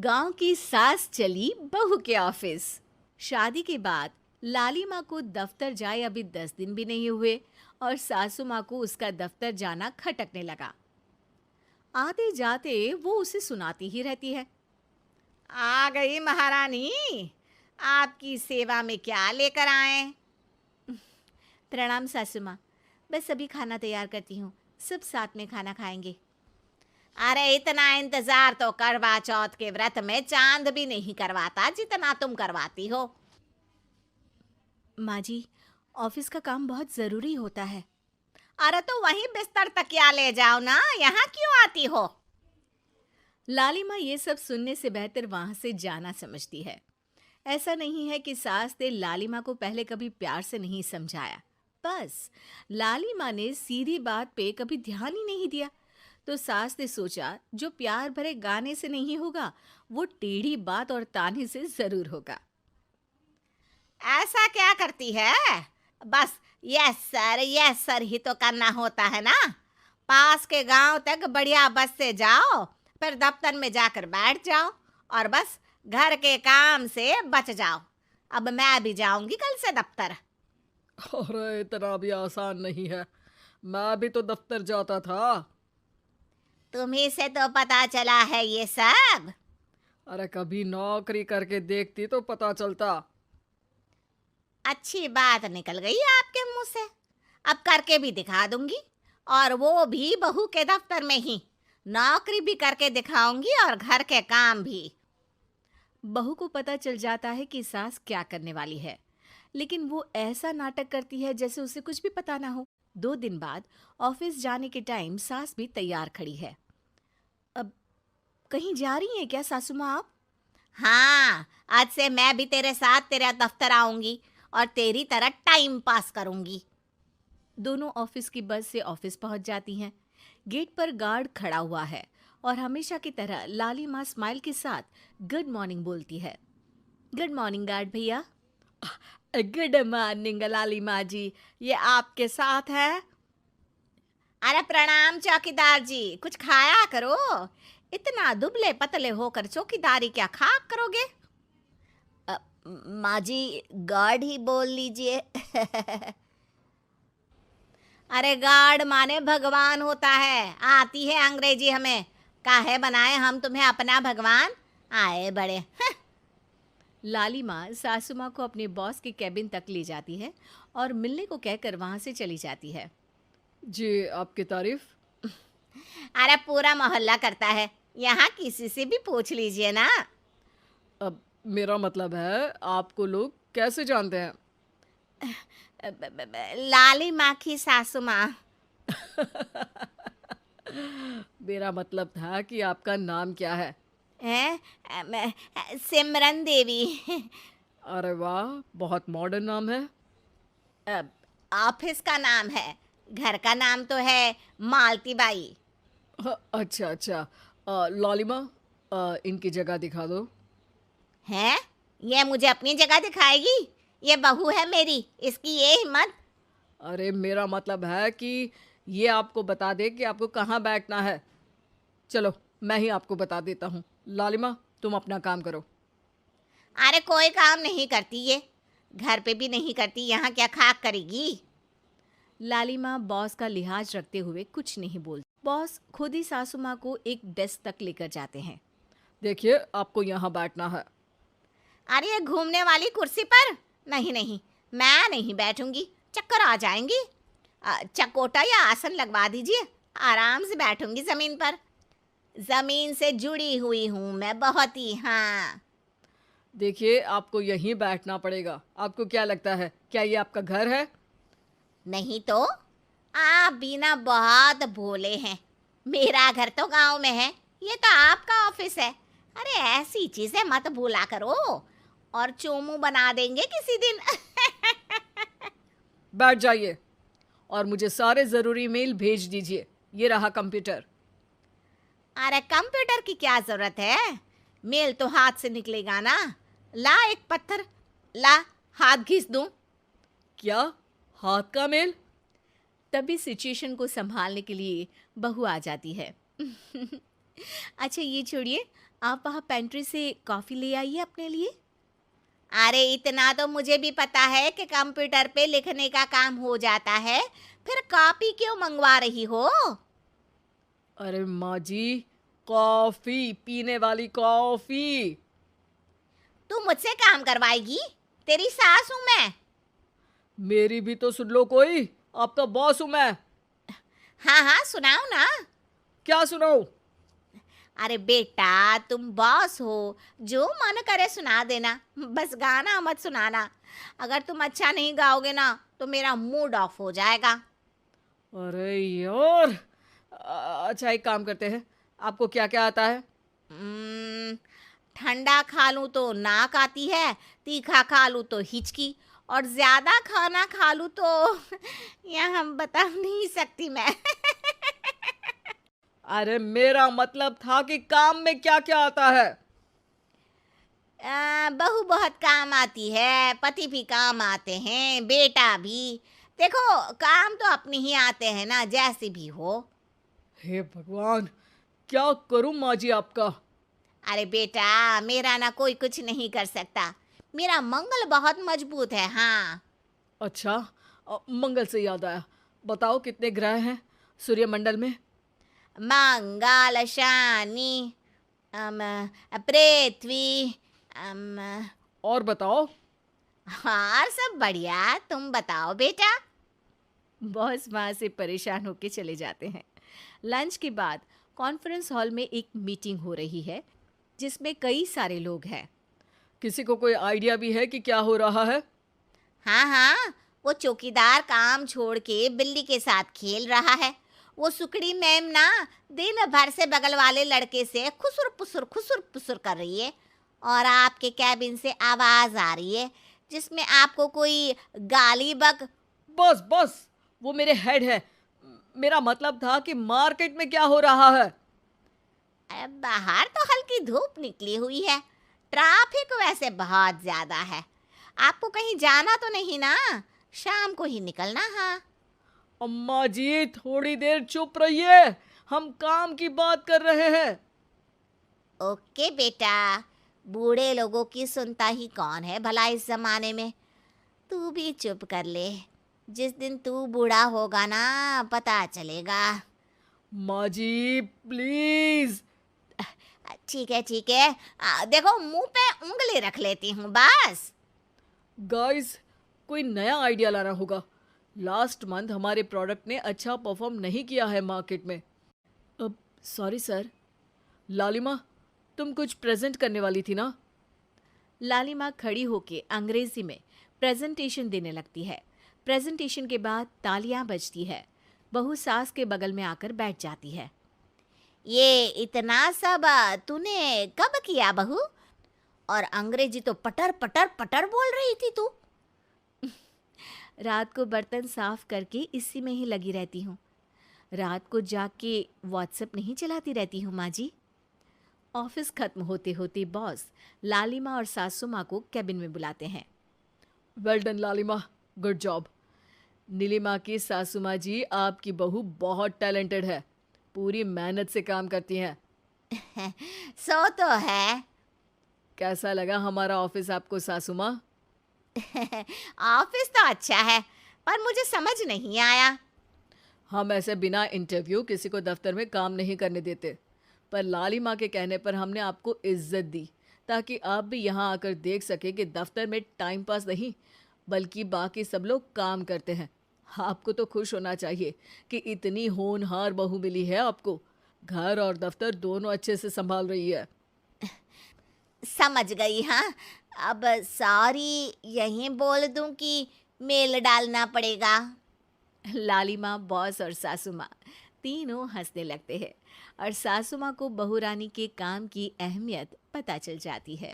गांव की सास चली बहू के ऑफिस। शादी के बाद लाली माँ को दफ्तर जाए अभी 10 दिन भी नहीं हुए और सासू माँ को उसका दफ्तर जाना खटकने लगा। आते जाते वो उसे सुनाती ही रहती है। आ गई महारानी, आपकी सेवा में क्या लेकर आए? प्रणाम सासू माँ, बस अभी खाना तैयार करती हूँ, सब साथ में खाना खाएंगे। अरे इतना इंतजार तो करवा चौथ के व्रत में चांद भी नहीं करवाता जितना तुम करवाती हो। माँ जी, ऑफिस का काम बहुत जरूरी होता है। अरे तो वहीं बिस्तर तकिया ले जाओ ना, यहाँ क्यों आती हो? लाली माँ ये सब सुनने से बेहतर वहां से जाना समझती है। ऐसा नहीं है कि सास ने लाली माँ को पहले कभी प्यार से नहीं समझाया, बस लाली माँ ने सीधी बात पे कभी ध्यान ही नहीं दिया। तो सास ने सोचा जो प्यार भरे गाने से नहीं होगा वो टेढ़ी बात और ताने से जरूर होगा। ऐसा क्या करती है? बस यस सर ही तो करना होता है ना। पास के गांव तक बढ़िया बस से जाओ, फिर दफ्तर में जाकर बैठ जाओ और बस घर के काम से बच जाओ। अब मैं भी जाऊंगी कल से दफ्तर। अरे इतना भी आसान नहीं है। मैं भी तो दफ्तर जाता था। तुम्ही से तो पता चला है ये सब। अरे कभी नौकरी करके देखती तो पता चलता। अच्छी बात निकल गई आपके मुंह से। अब करके भी दिखा दूंगी, और वो भी बहू के दफ्तर में ही। नौकरी भी करके दिखाऊंगी और घर के काम भी। बहू को पता चल जाता है कि सास क्या करने वाली है, लेकिन वो ऐसा नाटक करती है जैसे उसे कुछ भी पता ना हो। 2 दिन बाद ऑफिस जाने के टाइम सास भी तैयार खड़ी है। अब कहीं जा रही हैं क्या सासू माँ आप? हाँ, आज से मैं भी तेरे साथ तेरे दफ्तर आऊंगी और तेरी तरह टाइम पास करूंगी। दोनों ऑफिस की बस से ऑफिस पहुंच जाती हैं। गेट पर गार्ड खड़ा हुआ है और हमेशा की तरह लाली माँ स्माइल के साथ गुड मॉर्निंग बोलती है। गुड मॉर्निंग गार्ड भैया। गुड मॉर्निंग लाली माँ जी, ये आपके साथ है? अरे प्रणाम चौकीदार जी, कुछ खाया करो। इतना दुबले पतले होकर चौकीदारी क्या खा करोगे? माँ जी, गार्ड ही बोल लीजिए। अरे गार्ड माने भगवान होता है, आती है अंग्रेजी हमें। काहे बनाए हम तुम्हें अपना भगवान, आए बड़े। लाली माँ सासू माँ को अपने बॉस के कैबिन तक ले जाती है और मिलने को कहकर वहां से चली जाती है। जी, आपकी तारीफ। अरे पूरा मोहल्ला करता है, यहाँ किसी से भी पूछ लीजिए ना। अब मेरा मतलब है आपको लोग कैसे जानते हैं? लाली माँ की सासू माँ। मेरा मतलब था कि आपका नाम क्या है? सिमरन देवी। अरे वाह, बहुत मॉडर्न नाम है। ऑफिस का नाम है, घर का नाम तो है मालती बाई। अच्छा अच्छा। लालिमा, इनकी जगह दिखा दो। है? ये मुझे अपनी जगह दिखाएगी? ये बहू है मेरी, इसकी ये हिम्मत। अरे मेरा मतलब है कि ये आपको बता दे कि आपको कहाँ बैठना है। चलो मैं ही आपको बता देता हूँ। लालिमा, तुम अपना काम करो। अरे कोई काम नहीं करती ये, घर पे भी नहीं करती, यहाँ क्या खाक करेगी? लाली माँ बॉस का लिहाज रखते हुए कुछ नहीं बोलती। बॉस खुद ही सासू माँ को एक डेस्क तक लेकर जाते हैं। देखिए, आपको यहाँ बैठना है। अरे ये घूमने वाली कुर्सी पर? नहीं नहीं, मैं नहीं बैठूंगी, चक्कर आ जाएंगी। चकोटा या आसन लगवा दीजिए, आराम से बैठूंगी जमीन पर। जमीन से जुड़ी हुई हूँ मैं बहुत ही। हाँ। देखिए, आपको यहीं बैठना पड़ेगा। आपको क्या लगता है, क्या ये आपका घर है? नहीं तो, आप भी ना बहुत भोले हैं। मेरा घर तो गांव में है, ये तो आपका ऑफिस है। अरे ऐसी चीजें मत भूला करो, और चोमू बना देंगे किसी दिन। बैठ जाइए और मुझे सारे ज़रूरी मेल भेज दीजिए। ये रहा कंप्यूटर। अरे कंप्यूटर की क्या जरूरत है, मेल तो हाथ से निकलेगा ना। ला एक पत्थर, ला हाथ घिस दूं। क्या? हाथ का मेल? तभी सिचुएशन को संभालने के लिए बहू आ जाती है। अच्छा ये छोड़िए, आप वहाँ पेंट्री से कॉफ़ी ले आइए अपने लिए। अरे इतना तो मुझे भी पता है कि कंप्यूटर पे लिखने का काम हो जाता है, फिर कॉपी क्यों मंगवा रही हो? अरे माँ जी, कॉफ़ी, पीने वाली कॉफ़ी। तू मुझसे काम करवाएगी? तेरी सास हूं मैं। मेरी भी तो सुन लो कोई, आपका बॉस हूँ मैं। हाँ हाँ, सुनाओ ना। क्या सुनाऊँ? अरे बेटा, तुम बॉस हो, जो मन करे सुना देना, बस गाना मत सुनाना। अगर तुम अच्छा नहीं गाओगे ना तो मेरा मूड ऑफ हो जाएगा। अरे यार, अच्छा एक काम करते हैं, आपको क्या क्या आता है? हम्म, ठंडा खा लूं तो नाक आती है, तीखा खा लूं तो हिचकी, और ज्यादा खाना खा लूं तो यह हम बता नहीं सकती मैं। अरे मेरा मतलब था कि काम में क्या क्या आता है। बहू बहुत काम आती है, पति भी काम आते हैं, बेटा भी। देखो, काम तो अपने ही आते हैं ना, जैसे भी हो। हे भगवान, क्या करूं माँ जी आपका। अरे बेटा, मेरा ना कोई कुछ नहीं कर सकता। मेरा मंगल बहुत मजबूत है। हाँ। अच्छा, मंगल से याद आया, बताओ कितने ग्रह हैं सूर्यमंडल में? मंगल, शनि, अम, पृथ्वी, अम, और बताओ। और सब बढ़िया। तुम बताओ बेटा। बॉस वहाँ से परेशान होके चले जाते हैं। लंच के बाद कॉन्फ्रेंस हॉल में एक मीटिंग हो रही है जिसमें कई सारे लोग हैं। किसी को कोई आइडिया भी है कि क्या हो रहा है? हाँ हाँ, वो चौकीदार काम छोड़ के बिल्ली के साथ खेल रहा है। वो सुकड़ी मैम ना दिन भर से बगल वाले लड़के से खुसुर पुसुर कर रही है, और आपके कैबिन से आवाज आ रही है जिसमें आपको कोई गाली बक। बस बस, वो मेरे हेड है। मेरा मतलब था कि मार्केट में क्या हो रहा है। अरे बाहर तो हल्की धूप निकली हुई है, ट्रैफिक वैसे बहुत ज्यादा है। आपको कहीं जाना तो नहीं ना? शाम को ही निकलना। हाँ। अम्मा जी थोड़ी देर चुप रहिए, हम काम की बात कर रहे हैं। ओके बेटा, बूढ़े लोगों की सुनता ही कौन है भला इस जमाने में। तू भी चुप कर ले, जिस दिन तू बूढ़ा होगा ना पता चलेगा। माँ जी प्लीज। ठीक है ठीक है, देखो मुंह पे उंगली रख लेती हूँ बस। गाइस, कोई नया आइडिया लाना होगा। लास्ट मंथ हमारे प्रोडक्ट ने अच्छा परफॉर्म नहीं किया है मार्केट में। अब सॉरी सर। लालिमा, तुम कुछ प्रेजेंट करने वाली थी ना? लालिमा खड़ी होके अंग्रेजी में प्रेजेंटेशन देने लगती है। प्रेजेंटेशन के बाद तालियां बजती है। बहू सास के बगल में आकर बैठ जाती है। ये इतना सब तूने कब किया बहू? और अंग्रेजी तो पटर पटर पटर बोल रही थी तू। रात को बर्तन साफ करके इसी में ही लगी रहती हूँ। रात को जाग के व्हाट्सएप नहीं चलाती रहती हूँ माँ जी। ऑफिस खत्म होते होते बॉस लालिमा और सासू माँ को कैबिन में बुलाते हैं। वेल डन लालिमा, गुड जॉब। नीलिमा की सासू माँ जी, आपकी बहू बहुत टैलेंटेड है, पूरी मेहनत से काम करती हैं। सो तो है। कैसा लगा हमारा ऑफिस आपको सासू माँ? ऑफिस तो अच्छा है, पर मुझे समझ नहीं आया। हम ऐसे बिना इंटरव्यू किसी को दफ्तर में काम नहीं करने देते, पर लालिमा के कहने पर हमने आपको इज्जत दी ताकि आप भी यहाँ आकर देख सके कि दफ्तर में टाइम पास नहीं बल्कि बाकी सब लोग काम करते हैं। आपको तो खुश होना चाहिए कि इतनी होनहार बहू मिली है आपको। घर और दफ्तर दोनों अच्छे से संभाल रही है। समझ गई। हाँ, अब सॉरी यहीं बोल दूं कि मेल डालना पड़ेगा? लालिमा, बॉस और सासू माँ तीनों हंसने लगते हैं और सासू माँ को बहू रानी के काम की अहमियत पता चल जाती है।